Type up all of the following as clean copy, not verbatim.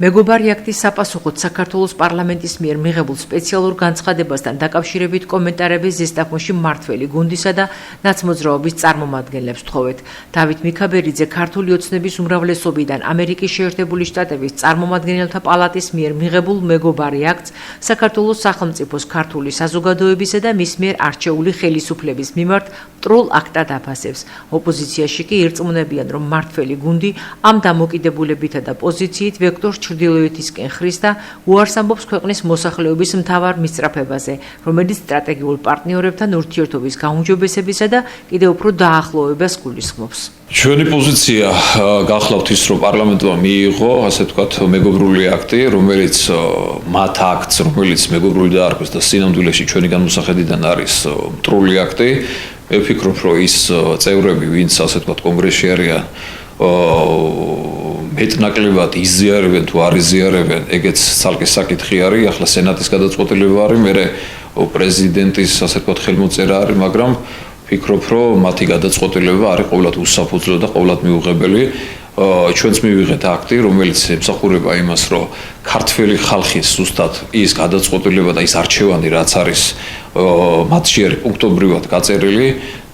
მეგობარი აქტის საპასუხოდ საქართველოს პარლამენტის მიერ მიღებულ სპეციალურ განცხადებასთან დაკავშირებით კომენტარები ზესტაფონში მმართველი გუნდისა და ნაცმოძრაობის წარმომადგენლებს თხოვეთ. დავით მიქაბერიძე ქართული ოცნების უმრავლესობიდან ამერიკის შეერთებული შტატების წარმომადგენელთა პალატის მიერ მიღებულ მეგობარი აქტს საქართველოს სახელმწიფოს ქართული საზოგადოებისა და მის მიერ არჩეული ხელისუფლების მიმართ მტრულ აქტად აფასებს. ოპოზიციაში კი ირწმუნებიან, რომ მმართველი გუნდი ამ დამოკიდებულებითა და პოზიციით ვექტორ ჩრდილოეთისკენ ხრის და უარს ამბობს ქვეყნის მოსახლეობის მთავარ მისწრაფებაზე, რომელიც სტრატეგიულ პარტნიორებთან ურთიერთობის გაუმჯობესებისა და კიდევ უფრო დაახლოებას გულისხმობს. ჩვენი პოზიცია გახლავთ ის, რომ პარლამენტმა მიიღო, ასე ვთქვათ, მეგობრული აქტი, რომელიც მათ აქტს, რომელიც მეგობრული დაარქვეს და სინამდვილეში ჩვენი განმოსახედიდან არის მტრული აქტი. მე ვფიქრობ, რომ ის წევრები, ვინც ასე ვთქვათ, კონგრესში არიან, მეტნაკლებად იზიარებენ თუ არ იზიარებენ, ეგეც ცალკე საკითხი არის. ახლა სენატის გადაწყვეტილება არის, მერე პრეზიდენტის ასე ვთქვათ ხელმოწერა არის, მაგრამ ვფიქრობ, რომ მათი გადაწყვეტილება არის ყოველად უსაფუძვლო და ყოველად მიუღებელი. ჩვენც მივიღეთ აქტი, რომელიც ემსახურება იმას, რომ ქართველი ხალხის ზუსტად ის გადაწყვეტილება და ის არჩევანი, რაც არის მათში არის პუნქტობრივად გაწერილი.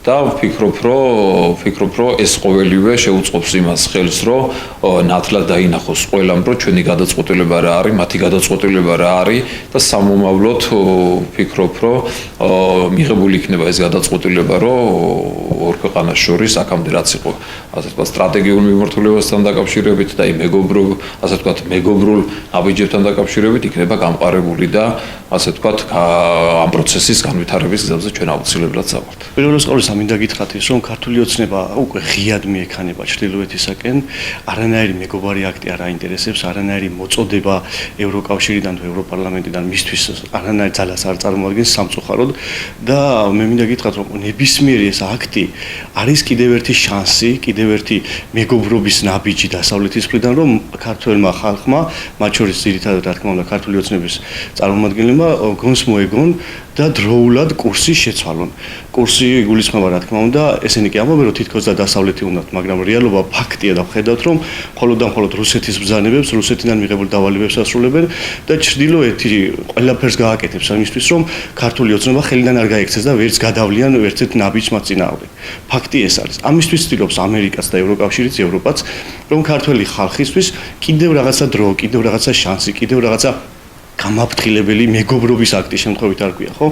და ვფიქრობ, რომ ეს ყოველივე შეუწყობს იმას ხელს, რომ ნათლად დაინახოს ყველამ, რომ ჩვენი გადაწყვეტილება რა არის, მათი გადაწყვეტილება რა არის და სამომავლოდ ვფიქრობ, რომ მიღებული იქნება ეს გადაწყვეტილება, რომ ორ ქვეყანას შორის აქამდე რაც იყო, ასე ვთქვათ, სტრატეგიულ მიმართულებასთან დაკავშირებით და ასე ვთქვათ, მეგობრულ აბიჯებთან დაკავშირებით იქნება გამყარებული და ასე ვთქვათ, ამ პროცესის განვითარების გზაზე ჩვენ აუცილებლად დავართ. მინდა გითხრათ ის, რომ ქართული ოცნება უკვე ღიად მიექანება ჩრდილოეთისაკენ, არანაირი მეგობარი აქტი არ აინტერესებს, არანაირი მოწოდება ევროკავშირიდან თუ ევროპარლამენტიდან მისთვის არანაირ ძალას არ წარმოადგენს სამწუხაროდ და მე მინდა გითხრათ, რომ ნებისმიერი ეს აქტი არის კიდევ ერთი შანსი, კიდევ ერთი მეგობრობის ნაბიჯი დასავლეთის მხრიდან, რომ ქართველმა ხალხმა, მათ შორის ძირითადად რა თქმა უნდა ქართული ოცნების წარმომადგენლებმა გონს მოეგონ და დროულად კურსი შეცვალონ. კურსი იგულისხმება რა თქმა უნდა, ესენი კი ამბობენ, რომ თითქოს და დასავლეთი უნდათ, მაგრამ რეალობა ფაქტია და ვხედავთ, რომ მხოლოდ და მხოლოდ რუსეთის ბრძანებებს, რუსეთიდან მიღებულ დავალებებს ასრულებენ და ჩრდილოეთი ყველაფერს გააკეთებს ამისთვის, რომ ქართული ოცნება ხელიდან არ გაიქცეს და ვერც გადავლიან ერთ-ერთ ნაბიჯს მათ წინააღმდეგ. ფაქტი ეს არის. ამისთვის ცდილობს ამერიკაც და ევროკავშირიც, ევროპაც, რომ ქართველი ხალხისთვის კიდევ რაღაცა დრო, კიდევ რაღაცა შანსი, კიდევ რაღაცა გამაფრთხილებელი მეგობრობის აქტის შემთხვევით არ ქვია, ხო?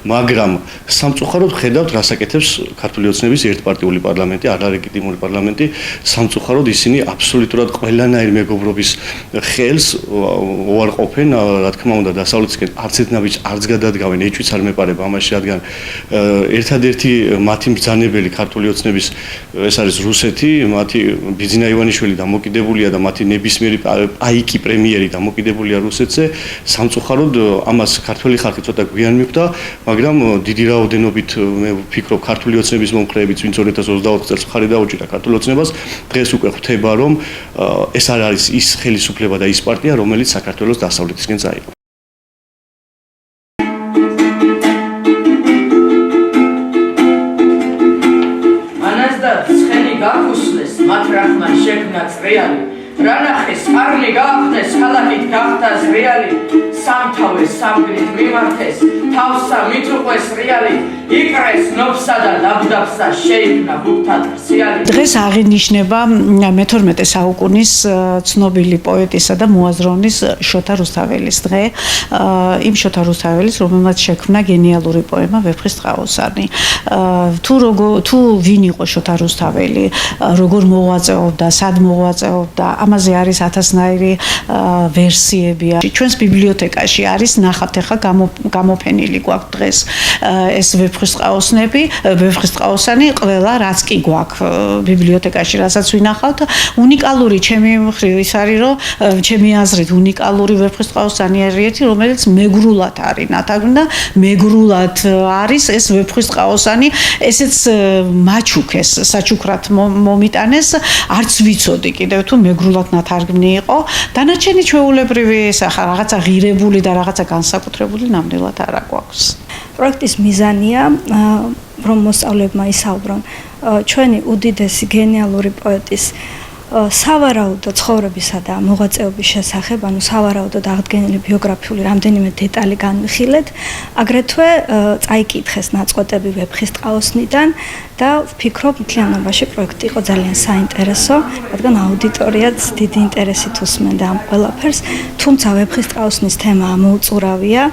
მაგრამ სამწუხაროდ ხედავთ, რას აკეთებს ქართული ოცნების ერთპარტიული პარლამენტი, არალეგიტიმური პარლამენტი. სამწუხაროდ ისინი აბსოლუტურად ყველანაირ მეგობრობის ხელს უარყოფენ, რა თქმა უნდა, დასავლეთისკენ არც ერთ ნაბიჯს არც გადადგავენ, ეჭვიც არ მეპარება ამაში, რადგან ერთადერთი მათი მბრძანებელი ქართული ოცნების ეს არის რუსეთი, მათი ბიძინა ივანიშვილი დამოკიდებულია და მათი ნებისმიერი აიკი პრემიერი დამოკიდებულია რუსეთზე. სამწუხაროდ ამას ქართველი ხალხი ცოტა გვიან მიხვდა, მაგრამ დიდი რაოდენობით მე ვფიქრობ ქართული ოცნების მომხრეებიც, ვინც 2024 წელს მხარი დაუჭირა ქართულ ოცნებას, დღეს უკვე ხვდება, რომ ეს არ არის ის ხელისუფლება და ის პარტია, რომელიც საქართველოს დასავლეთისკენ წაიღო. ანასდა ცხენი გაქუსლეს, მათ რახმან შექმნა წრიალი. რანახეს კარლი გაახდეს, ქალაქით გახდას რეალი, სამთავეს სამგრით მიმართეს, თავსა მითუყვეს რეალი, იკრეს ნოფსა და დაბდაბსა შეიქმნა ბუქთა ტრსიალი. დღეს აღინიშნება მე-12 საუკუნის ცნობილი პოეტისა და მოაზროვნის შოთა რუსთაველის დღე. იმ შოთა რუსთაველის, რომელმაც შექმნა გენიალური პოემა ვეფხის ტყაოსანი. თუ ვინ იყო შოთა რუსთაველი, როგორ მოღვაწეობდა, სად მოღვაწეობდა, ამაზე არის ათასნაირი ვერსიები. ჩვენს ბიბლიოთეკაში არის ნახავთ ახლა გამოფენილი გვაქვს დღეს ეს ვეფხის ტყაოსანი, ყველა რაც კი გვაქვს ბიბლიოთეკაში, რასაც ვინახავთ, უნიკალური ჩემი მხრივ ის არის, რომ ჩემი აზრით უნიკალური ვეფხის ტყაოსანი არის ერთი, რომელიც მეგრულად არის ნათარგმნი და მეგრულად არის ეს ვეფხის ტყაოსანი, ესეც მაჩუქეს, საჩუქრად მომიტანეს, არც ვიცოდი კიდევ თუ მეგრულად ნათარგმნი იყო. დანარჩენი ჩვეულებრივი ეს ახლა რაღაცა ღირებული და რაღაცა განსაკუთრებული ნამდვილად არ აქვს. პროექტის მიზანია, რომ მოსწავლეებმა ისაუბრონ ჩვენი უდიდესი გენიალური პოეტის სავარაუდო ცხოვრებისა და მოღვაწეობის შესახებ, ანუ სავარაუდოდ აღდგენილი ბიოგრაფიული რამდენიმე დეტალი განვიხილეთ, აგრეთვე წაიკითხეს ნაწყვეტები ვეფხისტყაოსნიდან და ვფიქრობ, მთლიანობაში პროექტი იყო ძალიან საინტერესო, რადგან აუდიტორიაც დიდი ინტერესით უსმენდა ამ ყველაფერს, თუმცა ვეფხისტყაოსნის თემა ამოუწურავია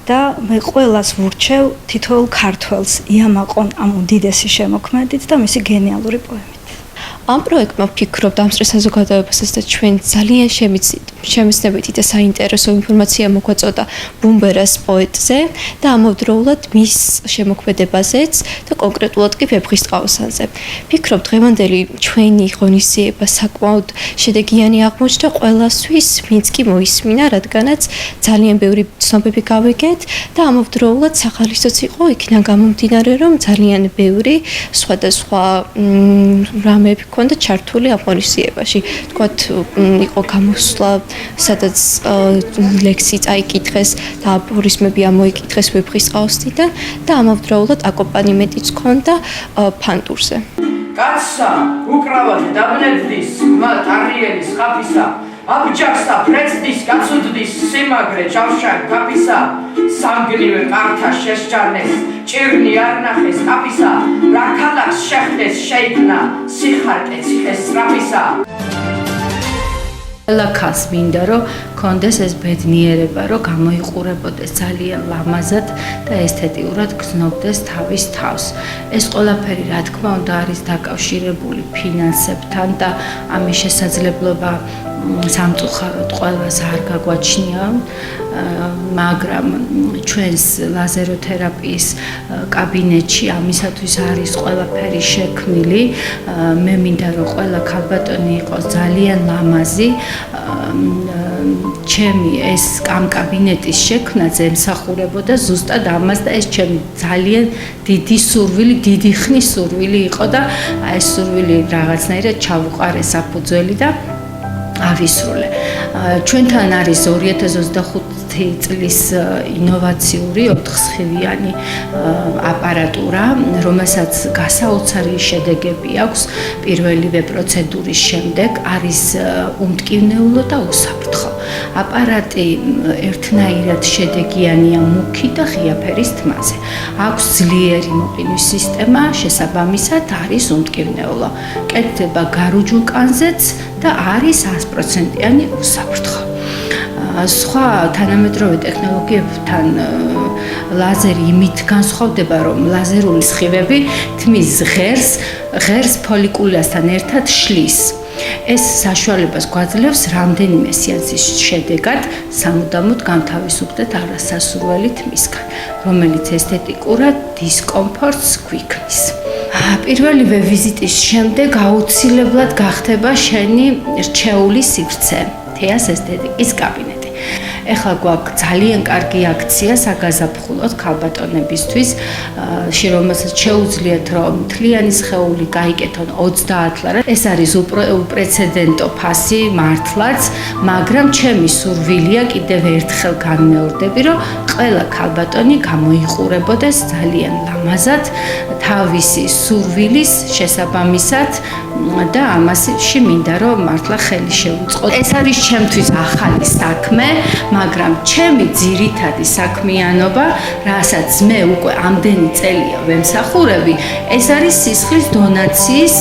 და მე ყველას ვურჩევ თითოეულ ქართველს იამაყონ ამ უდიდესი შემოქმედით და მისი გენიალური პოემით. ამ პროექტმა ვფიქრობ დამსწრე საზოგადოებასაც და ჩვენ ძალიან შემეცნებითი და საინტერესო ინფორმაცია მოგვაწოდა ბუმბერას პოეტზე და ამავდროულად მის შემოქმედებაზეც და კონკრეტულად კი ვეფხისტყაოსანზე. ვფიქრობ დღევანდელი ჩვენი ღონისძიება საკმაოდ შედეგიანი აღმოჩნდა ყველასთვის, ვინც კი მოისმინა, რადგანაც ძალიან ბევრი ცნობები გავიგეთ და ამავდროულად სახალისოც იყო იქიდან გამომდინარე, რომ ძალიან ბევრი სხვადასხვა რამეები ქონდა ჩართული ამ ღონისძიებაში. თქვათ, იყო გამოსვლა, სადაც ლექსი წაიკითხეს და აფორიზმები ამოიკითხეს ვეფხისტყაოსნიდან და ამავდროულად აკომპანიმენტიც ქონდა ფანტურზე. კაცსა, უკრავად დაბნევდის, მათ არიელის ხაფისა, აბჯარსა, ფრეცდის, გაცუდდის, სიმაგრე, ჯავშან, კაფისა, სამგნივე კართა შესჯარნეს, ჭირნი არ ნახეს კაფისა, რა ქალაქს შეხდეს შეიქმნა, სიხარტე ციხეს სწრაფისა. ყველა ქალს მინდა რომ კონდეს ეს ბედნიერება, რომ გამოიყურებოდეს ძალიან ლამაზად და ესთეტიურად გრძნობდეს თავის თავს. ეს ყველაფერი რა თქმა უნდა არის დაკავშირებული ფინანსებთან და ამის შესაძლებლობა სამწუხაროდ ყველას არ გაგვაჩნია, მაგრამ ჩვენს ლაზეროთერაპიის კაბინეტში ამისათვის არის ყველაფერი შექმნილი. მე მინდა რომ ყველა ქალბატონი იყოს ძალიან ლამაზი. ჩემი ეს ამ კაბინეტის შექმნა ემსახურებოდა ზუსტად ამას და ეს ჩემი ძალიან დიდი სურვილი, დიდი ხნის სურვილი იყო და ეს სურვილი რაღაცნაირად ჩავუყარე საფუძველი და ავისრულე. ჩვენთან არის 2025 წლის ინოვაციური 4-სხივიანი აპარატურა, რომელსაც გასაოცარი შედეგები აქვს პირველივე პროცედურის შემდეგ, არის უმტკივნეულო და უსაფრთხო. აპარატი ერთნაირად შედეგიანია მუქი და ღია ფერის თმაზე. აქვს ძლიერი მოყინვის სისტემა, შესაბამისად არის უმტკივნეულო. კეთდება გარუჯულ კანზეც და არის 100%-იანი უსაფრთხო. სხვა თანამედროვე ტექნოლოგიებთან ლაზერი იმით განსხვავდება, რომ ლაზერული სხივები თმის ღერს ფოლიკულასთან ერთად შლის. ეს საშუალებას გვაძლევს რამდენიმე სეანსის შედეგად სამუდამოდ განთავისუფლდეთ არასასურველი თმისგან, რომელიც ესთეტიკურად დისკომფორტს გვიქმნის. პირველივე ვიზიტის შემდეგ აუცილებლად გახდება შენი რჩეული სივრცე, თეას ესთეტიკის კაბინეტი. ეხლა გვაქვს ძალიან კარგი აქცია საგაზაფხულოდ ქალბატონებისთვის, რომელსაც შეუძლიათ რომ მთლიანი სხეული გაიკეთონ 30 ლარად. ეს არის უპრეცედენტო ფასი მართლაც, მაგრამ ჩემი სურვილია კიდევ ერთხელ განმეორდები, რომ ყველა ქალბატონი გამოიყურებოდეს ძალიან ლამაზად თავისი სურვილის შესაბამისად და ამაში მინდა რომ მართლა ხელი შევუწყო. ეს არის ჩემთვის ახალი საქმე, მაგრამ ჩემი ძირითადი საქმიანობა, რასაც მე უკვე ამდენი წელია ვემსახურები, ეს არის სისხლის დონაციის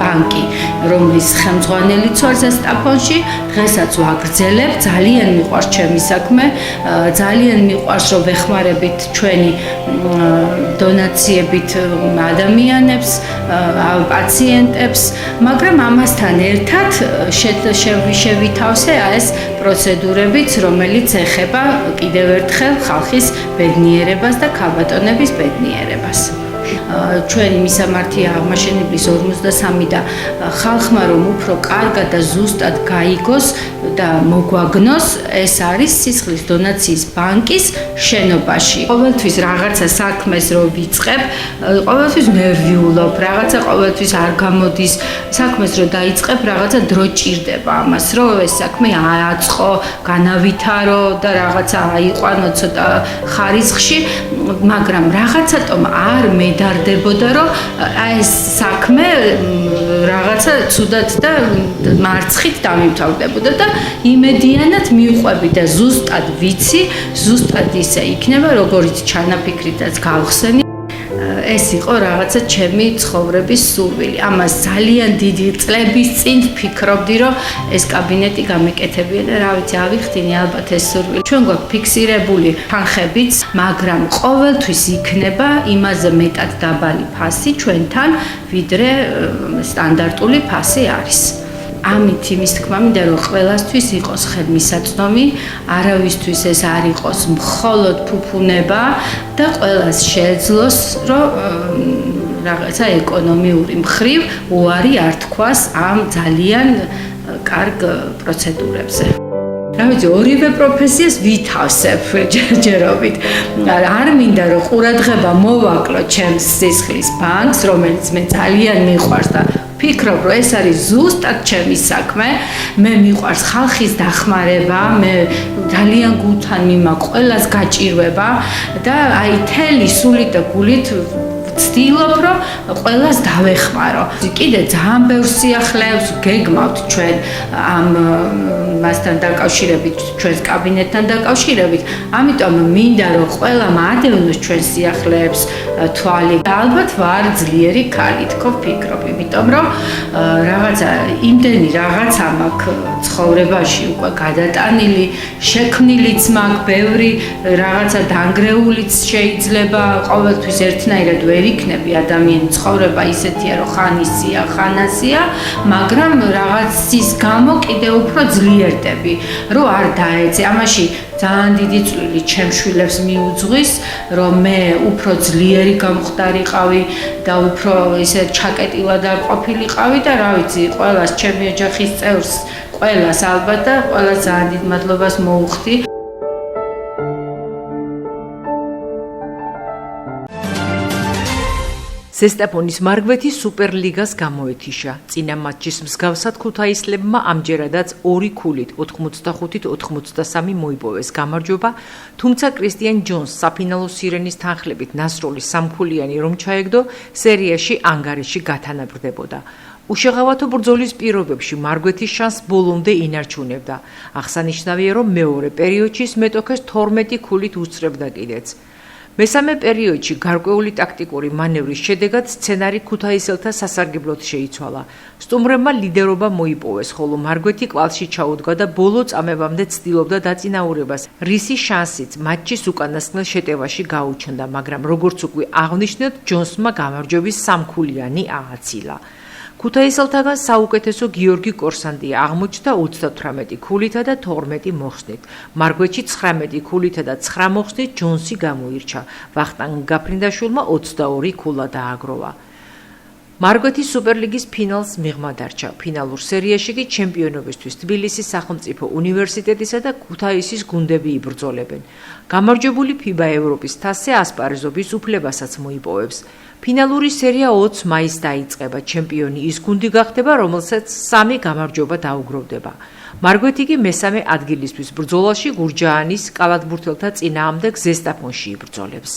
ბანკი, რომლის ხელმძღვანელიც ვარ ზესტაფონში, დღესაც ვაგრძელებ, ძალიან მიყვარს ჩემი საქმე, ძალიან მიყვარს რომ ვეხმარებით ჩვენი დონაციებით ადამიანებს, პაციენტებს, მაგრამ ამასთან ერთად შევითავსე ეს პროცედურებიც, რომელიც ეხება კიდევ ერთხელ ხალხის ბედნიერებას და ქალბატონების ბედნიერებას. ჩვენი მისამართია აღმაშენებლის 53 და ხალხმა რომ უფრო კარგად და ზუსტად გაიგოს და მოგვაგნოს, ეს არის სისხლის დონაციის ბანკის შენობაში. ყოველთვის რაღაცა საქმეს რო ვიწყებ, ყოველთვის ნერვიულობ, რაღაცა ყოველთვის არ გამოდის, საქმეს რო დაიწყებ, რაღაცა დრო ჭირდება ამას, რომ ეს საქმე ააწყო, განავითარო და რაღაცა აიყვანო ცოტა ხარისხში, მაგრამ რაღაცატომ არ მედარდებოდა, რომ ეს საქმე რაღაცა ცუდად და მარცხით დამიმთავრდებოდა და იმედიანად მივყვები და ზუსტად ვიცი, ზუსტად ისე იქნება, როგორც ჩანაფიქრითაც გავხსენი. ეს იყო რაღაცა ჩემი ცხოვრების სურვილი. ამას ძალიან დიდი წლების წინ ვფიქრობდი, რომ ეს კაბინეტი გამეკეთებია და რა ვიცი, ავიხდინე ალბათ ეს სურვილი. ჩვენ გვაქვს ფიქსირებული თანხებიც, მაგრამ ყოველთვის იქნება იმაზე მეტად დაბალი ფასი ჩვენთან, ვიდრე სტანდარტული ფასი არის. ამით იმის თქმა მინდა, რომ ყველასთვის იყოს ხელმისაწვდომი, არავისთვის ეს არ იყოს მხოლოდ ფუფუნება და ყველას შეეძლოს, რომ რაღაცა ეკონომიური მხრივ უარი არ თქვას ამ ძალიან კარგ პროცედურებზე. რა ვიცი, ორივე პროფესიას ვითავსებ ჯერჯერობით. არ მინდა, რომ ყურადღება მოვაკლო ჩემს სისხლის ბანკს, რომელიც მე ძალიან მიყვარს და ფიქრობ, რომ ეს არის ზუსტად ჩემი საქმე, მე მიყვარს ხალხის დახმარება, მე ძალიან გულთან მიმაქვს ყველას გაჭირვება და აი თელი სულით და გულით ვცდილობ, რომ ყველას დავეხმარო. კიდე ძალიან ბევრ სიახლეებს გეგმავთ ჩვენ ამ მასთან დაკავშირებით, ჩვენს კაბინეტთან დაკავშირებით. ამიტომ მინდა, რომ ყველამ ადევნოს ჩვენ სიახლეებს თვალი. ალბათ ვარ ძლიერი ქალი, თქო ვფიქრობ, იმიტომ რომ რაღაცა იმდენი რაღაცა მაქვს ცხოვრებაში უკვე გადატანილი, შექმნილიც მაქვს, ბევრი რაღაცა დანგრეულიც შეიძლება ყოველთვის ერთნაირად ვერ იქნები ადამიანის ცხოვრება ისეთია, რომ ხან ისია, ხან ასია, მაგრამ რაღაცის გამო კიდე უფრო ძლიერდები, რომ არ დაეცე. ამაში ძალიან დიდი წვლილი ჩემს შვილებს მიუძღვის, რომ მე უფრო ძლიერი გამხდარიყავი და უფრო ისე ჩაკეტილად არ ყოფილიყავი და რა ვიცი, ყველას ჩემი ოჯახის წევრს, ყველას ალბათ და ყველას ძალიან დიდ მადლობას მოუხდი. ზესტაფონის მარგვეთი სუპერლიგას გამოეთიშა. წინა მატჩის მსგავსად ქუთაისლებმა ამჯერადაც 2 ქულით 85-83 მოიპოვეს გამარჯვება, თუმცა კრისტიან ჯონს საფინალო სირენის თანხლებით ნასროლის სამქულიანი რომ ჩაეგდო, სერიაში ანგარიში გათანაბრდებოდა. უშეღავათო ბრძოლის პირობებში მარგვეთის შანსს ბოლომდე ინარჩუნებდა. აღსანიშნავია, რომ მეორე პერიოდში მეტოქეს 12 ქულით უსწრებდა კიდეც. მესამე პერიოდში გარკვეული ტაქტიკური მანევრის შედეგად სცენარი ქუთაისელთა სასარგებლოდ შეიცვალა. სტუმრებმა ლიდერობა მოიპოვეს, ხოლო მარგვეთი კვალში ჩაუდგა და ბოლო წამებამდე ცდილობდა დაწინაურებას. რისი შანსიც მატჩის უკანასკნელ შეტევაში გაუჩნდა, მაგრამ როგორც უკვე აღნიშნეთ, ჯონსმა გამარჯვების სამქულიანი ააცილა. ქუთაისელთაგან საუკეთესო გიორგი კორსანტია აღმოჩნდა 38 ქულითა და 12 მოხსნით. მარგვეთში 19 ქულითა და 9 მოხსნით ჯონსი გამოირჩა. ვახტანგ გაფრინდაშვილმა 22 ქულა დააგროვა. მარგვეთის სუპერლიგის ფინალს მიღმა დარჩა. ფინალურ სერიაში კი ჩემპიონობისთვის თბილისის სახელმწიფო უნივერსიტეტისა და ქუთაისის გუნდები იბრძოლებენ. გამარჯვებული FIBA ევროპის თასზე ასპარეზობის უფლებასაც მოიპოვებს. ფინალური სერია 20 მაისს დაიწყება. ჩემპიონი ის გუნდი გახდება, რომელსაც 3 გამარჯვება დაუგროვდება. მარგვეთი კი მესამე ადგილისთვის ბრძოლაში გურჯაანის კალათბურთელთა წინააღმდეგ ზესტაფონში იბრძოლებს.